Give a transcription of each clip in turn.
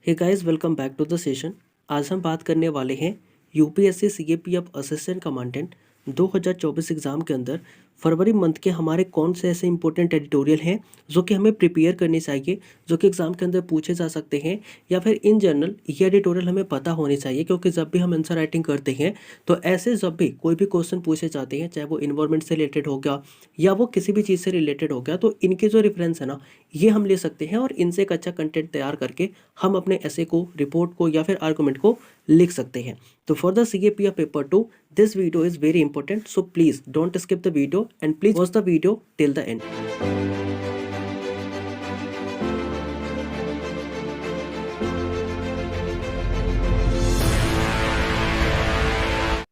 Hey guys, welcome back to the session. आज हम बात करने वाले हैं UPSC CAPF assistant commandant 2024 exam के अंदर फरवरी मंथ के हमारे कौन से ऐसे इंपॉर्टेंट एडिटोरियल हैं जो कि हमें प्रिपेयर करने चाहिए, जो कि एग्ज़ाम के अंदर पूछे जा सकते हैं, या फिर इन जनरल ये एडिटोरियल हमें पता होने चाहिए। क्योंकि जब भी हम आंसर राइटिंग करते हैं तो ऐसे जब भी कोई भी क्वेश्चन पूछे जाते हैं, चाहे वो इन्वायरमेंट से रिलेटेड हो गया या वो किसी भी चीज़ से रिलेटेड हो गया, तो इनके जो रेफरेंस है ना, ये हम ले सकते हैं और इनसे एक अच्छा कंटेंट तैयार करके हम अपने ऐसे को, रिपोर्ट को या फिर आर्गुमेंट को लिख सकते हैं। तो for the CAPF paper 2 this video is very important, so please don't skip the video and please watch the video till the end.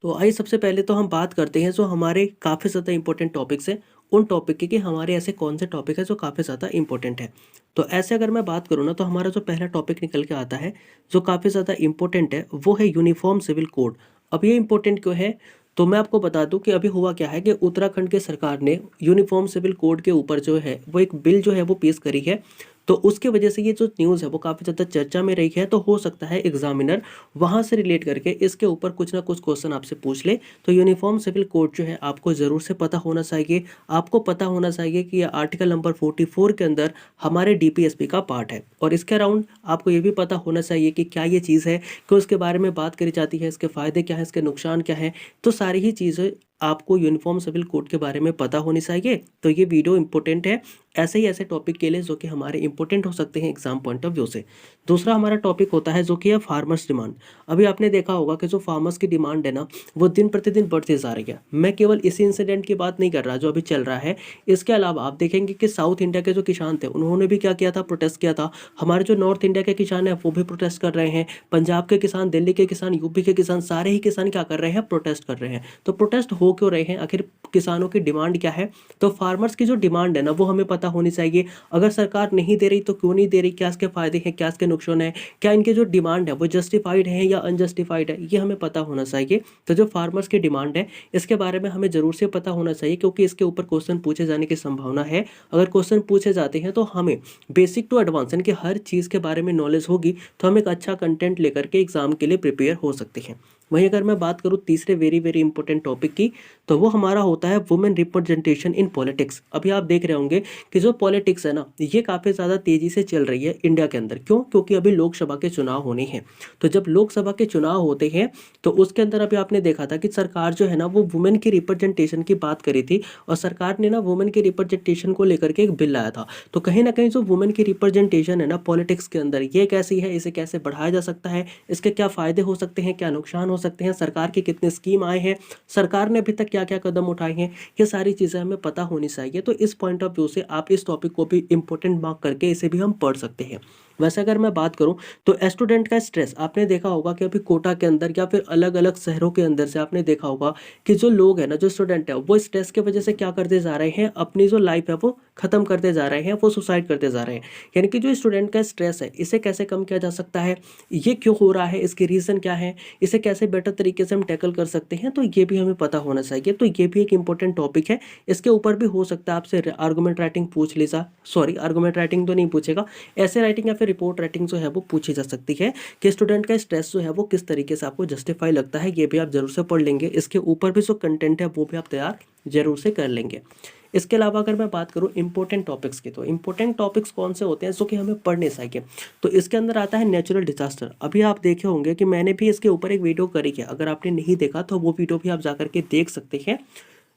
तो आइए सबसे पहले तो हम बात करते हैं जो हमारे काफ़ी ज़्यादा इंपॉर्टेंट टॉपिक्स हैं, उन टॉपिक की कि हमारे ऐसे कौन से टॉपिक है जो काफ़ी ज़्यादा इंपॉर्टेंट है। तो ऐसे अगर मैं बात करूँ ना, तो हमारा जो पहला टॉपिक निकल के आता है जो काफ़ी ज़्यादा इंपॉर्टेंट है, वो है यूनिफॉर्म सिविल कोड। अब ये इंपॉर्टेंट क्यों है, तो मैं आपको बता दूं कि अभी हुआ क्या है कि उत्तराखंड के सरकार ने यूनिफॉर्म सिविल कोड के ऊपर जो है वो एक बिल जो है वो पेश करी है। तो उसके वजह से ये जो न्यूज़ है वो काफ़ी ज़्यादा चर्चा में रही है। तो हो सकता है एग्जामिनर वहाँ से रिलेट करके इसके ऊपर कुछ ना कुछ क्वेश्चन आपसे पूछ ले। तो यूनिफॉर्म सिविल कोड जो है आपको ज़रूर से पता होना चाहिए। आपको पता होना चाहिए कि यह आर्टिकल नंबर 44 के अंदर हमारे डीपीएसपी का पार्ट है। और इसके अराउंड आपको ये भी पता होना चाहिए कि क्या ये चीज़ है, क्यों इसके बारे में बात करी जाती है, इसके फ़ायदे क्या हैं, इसके नुकसान क्या हैं। तो सारी ही चीज़ें आपको यूनिफॉर्म सिविल कोड के बारे में पता होनी चाहिए। तो ये वीडियो इंपॉर्टेंट है ऐसे ही ऐसे टॉपिक के लिए जो कि हमारे इंपॉर्टेंट हो सकते हैं एग्जाम पॉइंट ऑफ व्यू से। दूसरा हमारा टॉपिक होता है जो कि है फार्मर्स डिमांड। अभी आपने देखा होगा कि जो फार्मर्स की डिमांड है ना, वो दिन प्रतिदिन बढ़ती जा रही है। मैं केवल इसी इंसिडेंट की बात नहीं कर रहा जो अभी चल रहा है। इसके अलावा आप देखेंगे कि साउथ इंडिया के जो किसान थे उन्होंने भी क्या किया था, प्रोटेस्ट किया था। हमारे जो नॉर्थ इंडिया के किसान हैं वो भी प्रोटेस्ट कर रहे हैं। पंजाब के किसान, दिल्ली के किसान, यूपी के किसान, सारे ही किसान क्या कर रहे हैं, प्रोटेस्ट कर रहे हैं। तो प्रोटेस्ट हो क्यों रहे हैं, आखिर किसानों की डिमांड क्या है। तो फार्मर्स की जो डिमांड है ना, वो हमें पता होनी चाहिए। अगर सरकार नहीं दे रही तो क्यों नहीं दे रही, क्या इसके फायदे हैं, क्या इसके नुकसान है, क्या इनके जो डिमांड है वो जस्टिफाइड है या अनजस्टिफाइड है, ये हमें पता होना चाहिए। तो जो फार्मर्स की डिमांड है इसके बारे में हमें जरूर से पता होना चाहिए, क्योंकि इसके ऊपर क्वेश्चन पूछे जाने की संभावना है। अगर क्वेश्चन पूछे जाते हैं तो हमें बेसिक टू एडवांस इनके हर चीज़ के बारे में नॉलेज होगी, तो हम एक अच्छा कंटेंट लेकर के एग्जाम के लिए प्रिपेयर हो सकते हैं। वहीं अगर मैं बात करूँ तीसरे वेरी वेरी इंपॉर्टेंट टॉपिक की, तो वो हमारा होता है वुमेन रिप्रेजेंटेशन इन पॉलिटिक्स। अभी आप देख रहे होंगे कि जो पॉलिटिक्स है ना, ये काफ़ी ज़्यादा तेज़ी से चल रही है इंडिया के अंदर। क्यों? क्योंकि अभी लोकसभा के चुनाव होने हैं। तो जब लोकसभा के चुनाव होते हैं तो उसके अंदर अभी आपने देखा था कि सरकार जो है ना, वो वुमेन की रिप्रेजेंटेशन की बात करी थी। और सरकार ने ना वुमेन की रिप्रेजेंटेशन को लेकर के एक बिल लाया था। तो कहीं ना कहीं जो वुमेन की रिप्रेजेंटेशन है ना पॉलिटिक्स के अंदर, ये कैसी है, इसे कैसे बढ़ाया जा सकता है, इसके क्या फ़ायदे हो सकते हैं, क्या नुकसान हो सकते हैं, सरकार की कितने स्कीम आए हैं, सरकार ने अभी तक क्या क्या कदम उठाए हैं, ये सारी चीज़ें हमें पता होनी चाहिए। तो इस पॉइंट ऑफ व्यू से आप इस टॉपिक को भी इंपॉर्टेंट मार्क करके इसे भी हम पढ़ सकते हैं। वैसे अगर मैं बात करूं तो स्टूडेंट का स्ट्रेस, आपने देखा होगा कि अभी कोटा के अंदर या फिर अलग अलग शहरों के अंदर से आपने देखा होगा कि जो लोग हैं ना, जो स्टूडेंट है, वो स्ट्रेस की वजह से क्या करते जा रहे हैं, अपनी जो लाइफ है वो खत्म करते जा रहे हैं, वो सुसाइड करते जा रहे हैं। यानी कि जो स्टूडेंट का स्ट्रेस है, इसे कैसे कम किया जा सकता है, ये क्यों हो रहा है, इसके रीज़न क्या है, इसे कैसे बेटर तरीके से हम टैकल कर सकते हैं, तो ये भी हमें पता होना चाहिए। तो ये भी एक इंपॉर्टेंट टॉपिक है। इसके ऊपर भी हो सकता है आपसे आर्गुमेंट राइटिंग पूछ लीजा, सॉरी आर्गुमेंट राइटिंग तो नहीं पूछेगा, ऐसे राइटिंग या फिर रिपोर्ट राइटिंग जो है वो पूछी जा सकती है कि स्टूडेंट का स्ट्रेस जो है वो किस तरीके से आपको जस्टिफाई लगता है। ये भी आप जरूर से पढ़ लेंगे। इसके ऊपर भी जो कंटेंट है वो भी आप तैयार जरूर से कर लेंगे। इसके अलावा अगर मैं बात करूं इंपॉर्टेंट टॉपिक्स की, तो इंपॉर्टेंट टॉपिक्स कौन से होते हैं जो कि हमें पढ़ने चाहिए, तो इसके अंदर आता है नेचुरल डिजास्टर। अभी आप देखे होंगे कि मैंने भी इसके ऊपर एक वीडियो करी है, अगर आपने नहीं देखा तो वो वीडियो भी आप जाकर के देख सकते हैं।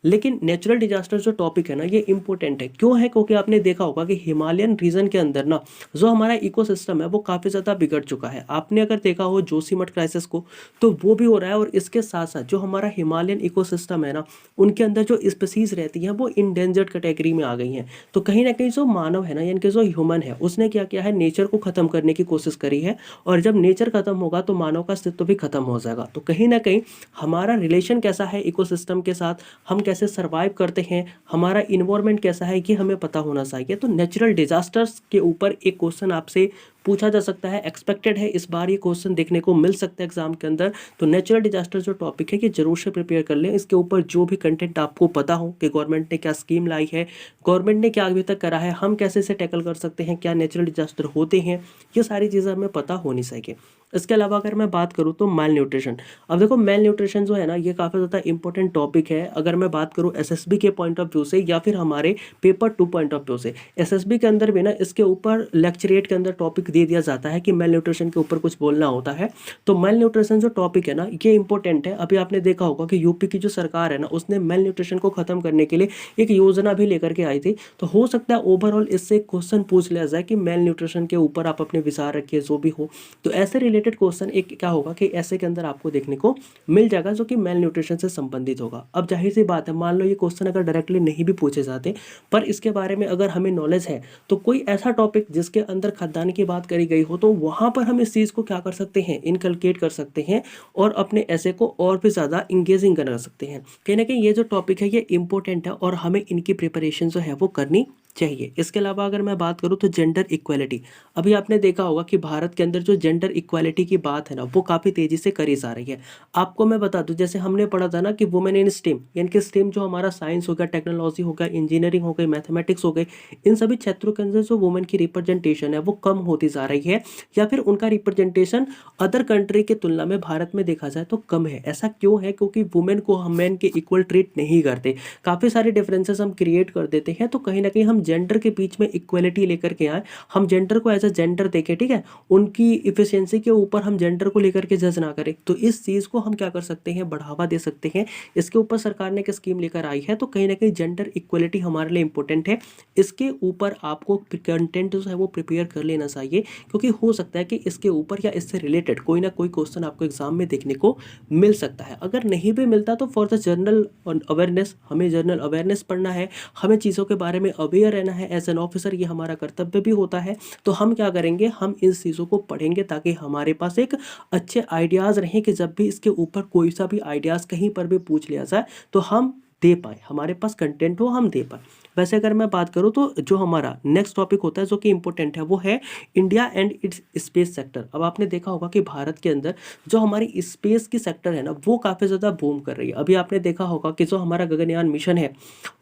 लेकिन नेचुरल डिजास्टर जो टॉपिक है ना, ये इंपॉर्टेंट है। क्यों है? क्योंकि आपने देखा होगा कि हिमालयन रीजन के अंदर ना जो हमारा इकोसिस्टम है वो काफ़ी ज़्यादा बिगड़ चुका है। आपने अगर देखा हो जोशीमठ क्राइसिस को, तो वो भी हो रहा है। और इसके साथ साथ जो हमारा हिमालयन इकोसिस्टम है ना, उनके अंदर जो स्पीसीज रहती हैं वो इंडेंजर्ड कैटेगरी में आ गई हैं। तो कहीं ना कहीं जो मानव है ना, यानी कि जो ह्यूमन है, उसने क्या किया है, नेचर को ख़त्म करने की कोशिश करी है। और जब नेचर खत्म होगा तो मानव का अस्तित्व भी खत्म हो जाएगा। तो कहीं ना कहीं हमारा रिलेशन कैसा है इकोसिस्टम के साथ, हम कैसे सर्वाइव करते हैं, हमारा इन्वायरमेंट कैसा है, ये हमें पता होना चाहिए। तो नेचुरल डिजास्टर्स के ऊपर एक क्वेश्चन आपसे पूछा जा सकता है, एक्सपेक्टेड है इस बार ये क्वेश्चन देखने को मिल सकता है एग्जाम के अंदर। तो नेचुरल डिजास्टर जो टॉपिक है ये जरूर से प्रिपेयर कर लें। इसके ऊपर जो भी कंटेंट आपको पता हो कि गवर्नमेंट ने क्या स्कीम लाई है, गवर्नमेंट ने क्या अभी तक करा है, हम कैसे इसे टैकल कर सकते हैं, क्या नेचुरल डिजास्टर होते हैं, ये सारी चीज़ें हमें पता होनी चाहिए। इसके अलावा अगर मैं बात करूँ तो मेल न्यूट्रिशन। अब देखो मेल न्यूट्रिशन जो है ना ये काफ़ी ज़्यादा इंपॉर्टेंट टॉपिक है। अगर मैं बात करूँ एसएसबी के पॉइंट ऑफ व्यू से या फिर हमारे पेपर 2 पॉइंट ऑफ व्यू से, एसएसबी के अंदर भी ना इसके ऊपर लेक्चरेट के अंदर टॉपिक दे दिया जाता है कि मेल न्यूट्रिशन के ऊपर कुछ बोलना होता है। तो मेल न्यूट्रिशन जो टॉपिक है ना ये इंपॉर्टेंट है। अभी आपने देखा होगा कि यूपी की जो सरकार है ना उसने मेल न्यूट्रिशन को खत्म करने के लिए एक योजना भी लेकर के आई थी। तो हो सकता है ओवरऑल इससे क्वेश्चन पूछ लिया जाए कि मेल न्यूट्रिशन के ऊपर आप अपने विचार रखिए जो भी हो। तो ऐसे रिलेटेड क्वेश्चन एक क्या होगा कि ऐसे के अंदर आपको देखने को मिल जाएगा जो कि मेल न्यूट्रिशन से संबंधित होगा। अब जाहिर सी बात है, मान लो ये क्वेश्चन अगर डायरेक्टली नहीं भी पूछे जाते पर इसके बारे में अगर हमें नॉलेज है तो कोई ऐसा टॉपिक जिसके अंदर खाद्यान्न की बात करी गई हो तो वहां पर हम इस चीज को क्या कर सकते हैं, इनकलकेट कर सकते हैं और अपने ऐसे को और भी ज्यादा इंगेजिंग कर सकते हैं। कहीं ना कहीं ये जो टॉपिक है ये इंपॉर्टेंट है और हमें इनकी प्रिपरेशन जो है वो करनी चाहिए। इसके अलावा अगर मैं बात करूं तो जेंडर इक्वालिटी, अभी आपने देखा होगा कि भारत के अंदर जो जेंडर इक्वालिटी की बात है ना वो काफ़ी तेज़ी से करी जा रही है। आपको मैं बता दूं जैसे हमने पढ़ा था ना कि वुमेन इन स्टीम, यानी कि स्टीम जो हमारा साइंस हो गया, टेक्नोलॉजी हो गया, इंजीनियरिंग हो गई, मैथमेटिक्स हो गई, इन सभी क्षेत्रों के अंदर जो वुमेन की रिप्रेजेंटेशन है वो कम होती जा रही है या फिर उनका रिप्रेजेंटेशन अदर कंट्री की तुलना में भारत में देखा जाए तो कम है। ऐसा क्यों है? क्योंकि वुमेन को हम मैन के इक्वल ट्रीट नहीं करते, काफ़ी सारे डिफरेंसेस हम क्रिएट कर देते हैं। तो कहीं ना कहीं हम जेंडर के बीच में इक्वलिटी लेकर के आए, हम जेंडर को एज अ जेंडर देखें, ठीक है, उनकी इफिशियंसी के ऊपर हम जेंडर को लेकर के जज ना करें। तो इस चीज़ को हम क्या कर सकते हैं, बढ़ावा दे सकते हैं। इसके ऊपर सरकार ने एक स्कीम लेकर आई है। तो कहीं ना कहीं जेंडर इक्वलिटी हमारे लिए इंपॉर्टेंट है। इसके ऊपर आपको कंटेंट जो है वो प्रिपेयर कर लेना चाहिए क्योंकि हो सकता है कि इसके ऊपर या इससे रिलेटेड कोई ना कोई क्वेश्चन आपको एग्जाम में देखने को मिल सकता है। अगर नहीं भी मिलता तो फॉर द जनरल अवेयरनेस, हमें जनरल अवेयरनेस पढ़ना है, हमें चीज़ों के बारे में अवेयर रहना है एज एन ऑफिसर, ये हमारा कर्तव्य भी होता है। तो हम क्या करेंगे, हम इन चीज़ों को पढ़ेंगे ताकि हमारे पास एक अच्छे आइडियाज़ रहें कि जब भी इसके ऊपर कोई सा भी आइडियाज़ कहीं पर भी पूछ लिया जाए तो हम दे पाए, हमारे पास कंटेंट हो हम दे पाए। वैसे अगर मैं बात करूं तो जो हमारा नेक्स्ट टॉपिक होता है जो कि इंपॉर्टेंट है वो है India and it's space sector. अब आपने देखा होगा कि भारत के अंदर जो हमारी स्पेस की सेक्टर है ना वो काफ़ी ज़्यादा बूम कर रही है। अभी आपने देखा होगा कि जो हमारा गगनयान मिशन है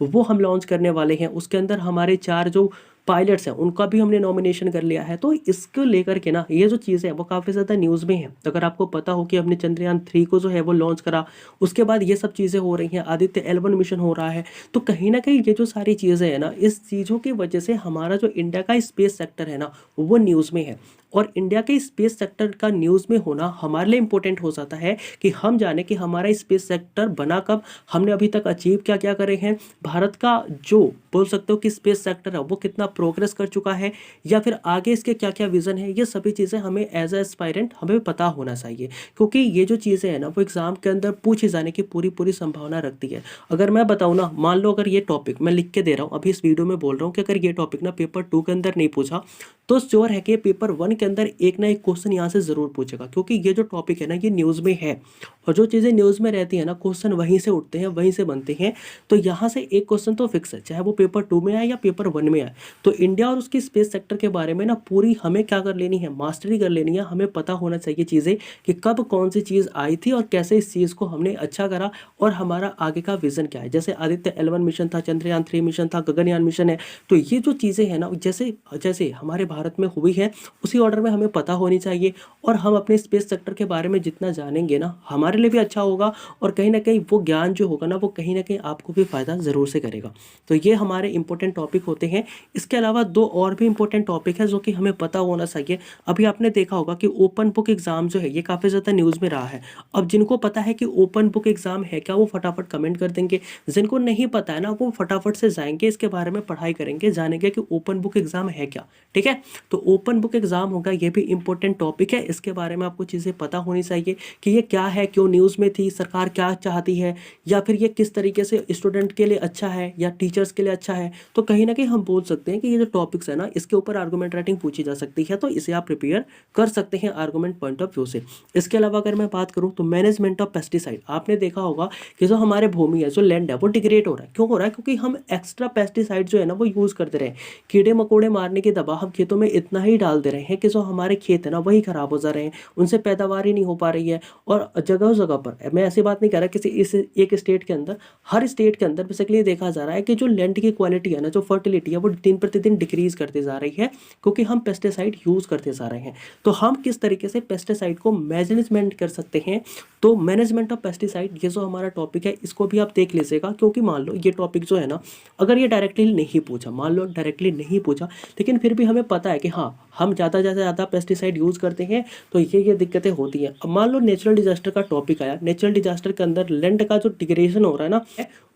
वो हम लॉन्च करने वाले हैं। उसके अंदर हमारे 4 जो पायलट्स हैं उनका भी हमने नॉमिनेशन कर लिया है। तो इसको लेकर के ना ये जो चीज़ें हैं वो काफ़ी ज़्यादा न्यूज़ में है। अगर आपको पता हो कि हमने चंद्रयान 3 को जो है वो लॉन्च करा, उसके बाद ये सब चीज़ें हो रही हैं, आदित्य L1 मिशन हो रहा है। तो कहीं ना कहीं ये जो सारी चीज़ें हैं ना इस चीज़ों की वजह से हमारा जो इंडिया का स्पेस सेक्टर है ना वो न्यूज़ में है। और इंडिया के स्पेस सेक्टर का न्यूज़ में होना हमारे लिए इंपॉर्टेंट हो जाता है कि हम जाने कि हमारा स्पेस सेक्टर बना कब, हमने अभी तक अचीव क्या क्या करे हैं, भारत का जो बोल सकते हो कि स्पेस सेक्टर है वो कितना प्रोग्रेस कर चुका है या फिर आगे इसके क्या क्या विजन है। ये सभी चीज़ें हमें एज ए एस्पायरेंट हमें पता होना चाहिए क्योंकि ये जो चीज़ें हैं ना वो एग्जाम के अंदर पूछे जाने की पूरी पूरी संभावना रखती है। अगर मैं बताऊँ ना, मान लो अगर ये टॉपिक मैं लिख के दे रहा हूँ अभी इस वीडियो में बोल रहा हूँ कि अगर ये टॉपिक ना पेपर 2 के अंदर नहीं पूछा तो श्योर है कि पेपर 1 के अंदर एक ना एक क्वेश्चन यहाँ से जरूर पूछेगा क्योंकि ये जो टॉपिक है ना ये न्यूज़ में है और जो चीज़ें न्यूज़ में रहती है ना क्वेश्चन वहीं से उठते हैं, वहीं से बनते हैं। तो यहाँ से एक क्वेश्चन तो फिक्स है, चाहे वो पेपर 2 में आए या पेपर 1 में आए। तो इंडिया और उसकी स्पेस सेक्टर के बारे में ना पूरी हमें क्या कर लेनी है, मास्टरी कर लेनी है। हमें पता होना चाहिए चीज़ें कि कब कौन सी चीज़ आई थी और कैसे इस चीज़ को हमने अच्छा करा और हमारा आगे का विजन क्या है। जैसे आदित्य L1 मिशन था, चंद्रयान 3 मिशन था, गगनयान मिशन है। तो ये जो चीज़ें हैं ना जैसे जैसे हमारे भारत में हुई है उसी ऑर्डर में हमें पता होनी चाहिए और हम अपने स्पेस सेक्टर के बारे में जितना जानेंगे ना हमारे लिए भी अच्छा होगा और कहीं ना कहीं वो ज्ञान जो होगा ना वो कहीं ना कहीं आपको भी फ़ायदा ज़रूर से करेगा। तो ये हमारे इंपॉर्टेंट टॉपिक होते हैं। इसके अलावा 2 और भी इंपॉर्टेंट टॉपिक है जो कि हमें पता होना चाहिए। अभी आपने देखा होगा कि ओपन बुक एग्ज़ाम जो है ये काफ़ी ज़्यादा न्यूज़ में रहा है। अब जिनको पता है कि ओपन बुक एग्ज़ाम है क्या वो फटाफट कमेंट कर देंगे, जिनको नहीं पता है ना वो फटाफट से जाएंगे इसके बारे में पढ़ाई करेंगे, जानेंगे कि ओपन बुक एग्ज़ाम है क्या। ठीक है, तो ओपन बुक एग्ज़ाम होगा, ये भी इंपॉर्टेंट टॉपिक है, इसके बारे में आपको चीज़ें पता होनी चाहिए कि ये क्या है, क्यों न्यूज़ में थी, सरकार क्या चाहती है, या फिर ये किस तरीके से स्टूडेंट के लिए अच्छा है या टीचर्स के लिए अच्छा है। तो कहीं ना कहीं हम बोल सकते हैं कि ये जो टॉपिक्स है ना, इसके ऊपर आर्गूमेंट राइटिंग पूछी जा सकती है, तो इसे आप प्रिपेयर कर सकते हैं आर्गूमेंट पॉइंट ऑफ व्यू से। इसके अलावा अगर मैं बात करूँ तो मैनेजमेंट ऑफ पेस्टिसाइड, आपने देखा होगा कि जो हमारे भूमि है, जो लैंड है, वो डिग्रेड हो रहा है। क्यों हो रहा है? क्योंकि हम एक्स्ट्रा पेस्टिसाइड जो है ना वो यूज़ करते रहे, कीड़े मकोड़े मारने की दवा हम खेतों में इतना ही डाल दे रहे हैं कि जो हमारे खेत है ना वही खराब हो जा रहे हैं, उनसे पैदावार ही नहीं हो पा रही है। और जगह जगह पर, मैं ऐसी बात नहीं कह रहा किसी इस एक स्टेट के अंदर, हर स्टेट के अंदर बेसिकली देखा जा रहा है कि जो लैंड की क्वालिटी है ना, जो फर्टिलिटी है, वो दिन प्रतिदिन डिक्रीज करते जा रही है, क्योंकि हम पेस्टिसाइड यूज़ करते जा रहे हैं। तो हम किस तरीके से पेस्टिसाइड को मैनेजमेंट कर सकते हैं, तो मैनेजमेंट ऑफ पेस्टिसाइड ये जो हमारा टॉपिक है, इसको भी आप देख लीजिएगा। क्योंकि मान लो ये टॉपिक जो है ना, अगर ये डायरेक्टली नहीं पूछा, मान लो डायरेक्टली नहीं पूछा, लेकिन फिर भी हमें पता है कि हाँ, हम ज़्यादा से ज़्यादा पेस्टिसाइड यूज़ करते हैं, तो ये दिक्कतें होती हैं। अब मान लो नेचुरल डिजास्टर का टॉपिक आया, नेचुरल डिजास्टर के अंदर लैंड का जो डिग्रेडेशन हो रहा है ना,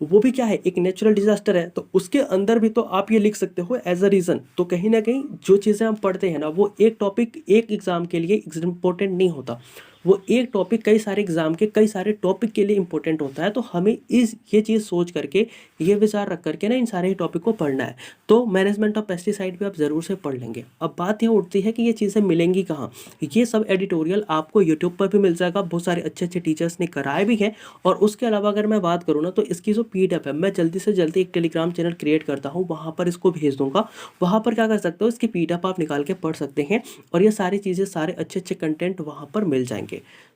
वो भी क्या है, एक नेचुरल डिजास्टर है। तो उसके अंदर भी तो आप ये लिख सकते हो एज अ रीज़न। तो कहीं ना कहीं जो चीज़ें हम पढ़ते हैं ना, वो एक टॉपिक एक एग्जाम के लिए इंपॉर्टेंट नहीं होता, वो एक टॉपिक कई सारे एग्जाम के कई सारे टॉपिक के लिए इंपॉर्टेंट होता है। तो हमें ये चीज़ सोच करके, ये विचार रख करके ना इन सारे टॉपिक को पढ़ना है। तो मैनेजमेंट ऑफ पेस्टिसाइड भी आप ज़रूर से पढ़ लेंगे। अब बात यह उठती है कि ये चीज़ें मिलेंगी कहाँ। ये सब एडिटोरियल आपको यूट्यूब पर भी मिल जाएगा, बहुत सारे अच्छे अच्छे टीचर्स ने कराए भी हैं। और उसके अलावा अगर मैं बात करूँ ना, तो इसकी जो PDF है, मैं जल्दी से जल्दी एक टेलीग्राम चैनल क्रिएट करता हूँ, वहाँ पर इसको भेज दूँगा। वहाँ पर क्या कर सकते हो, इसकी PDF आप निकाल के पढ़ सकते हैं, और ये सारी चीज़ें, सारे अच्छे अच्छे कंटेंट वहाँ पर मिल जाएंगे।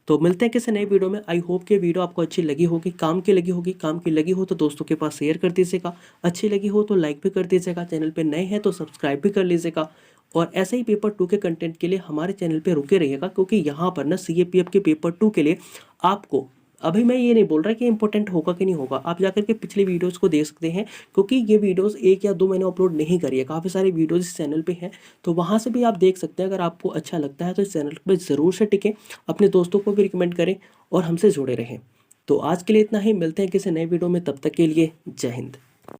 तो मिलते हैं किसी नए वीडियो में। आई होप कि वीडियो आपको अच्छी लगी होगी, काम की लगी होगी। काम की लगी हो तो दोस्तों के पास शेयर कर दीजिएगा, अच्छी लगी हो तो लाइक भी कर दीजिएगा, चैनल पे नए हैं तो सब्सक्राइब भी कर लीजिएगा। और ऐसे ही पेपर 2 के कंटेंट के लिए हमारे चैनल पे रुके रहिएगा, क्योंकि यहाँ पर ना CAPF के पेपर 2 के लिए आपको, अभी मैं ये नहीं बोल रहा कि इंपॉर्टेंट होगा कि नहीं होगा, आप जाकर के पिछली वीडियोस को देख सकते हैं, क्योंकि ये वीडियोस 1 या 2 मैंने अपलोड नहीं करी है, काफ़ी सारी वीडियोस इस चैनल पे हैं, तो वहाँ से भी आप देख सकते हैं। अगर आपको अच्छा लगता है तो इस चैनल पे ज़रूर से टिकें, अपने दोस्तों को भी रिकमेंड करें और हमसे जुड़े रहें। तो आज के लिए इतना ही, मिलते हैं किसी नए वीडियो में, तब तक के लिए जय हिंद।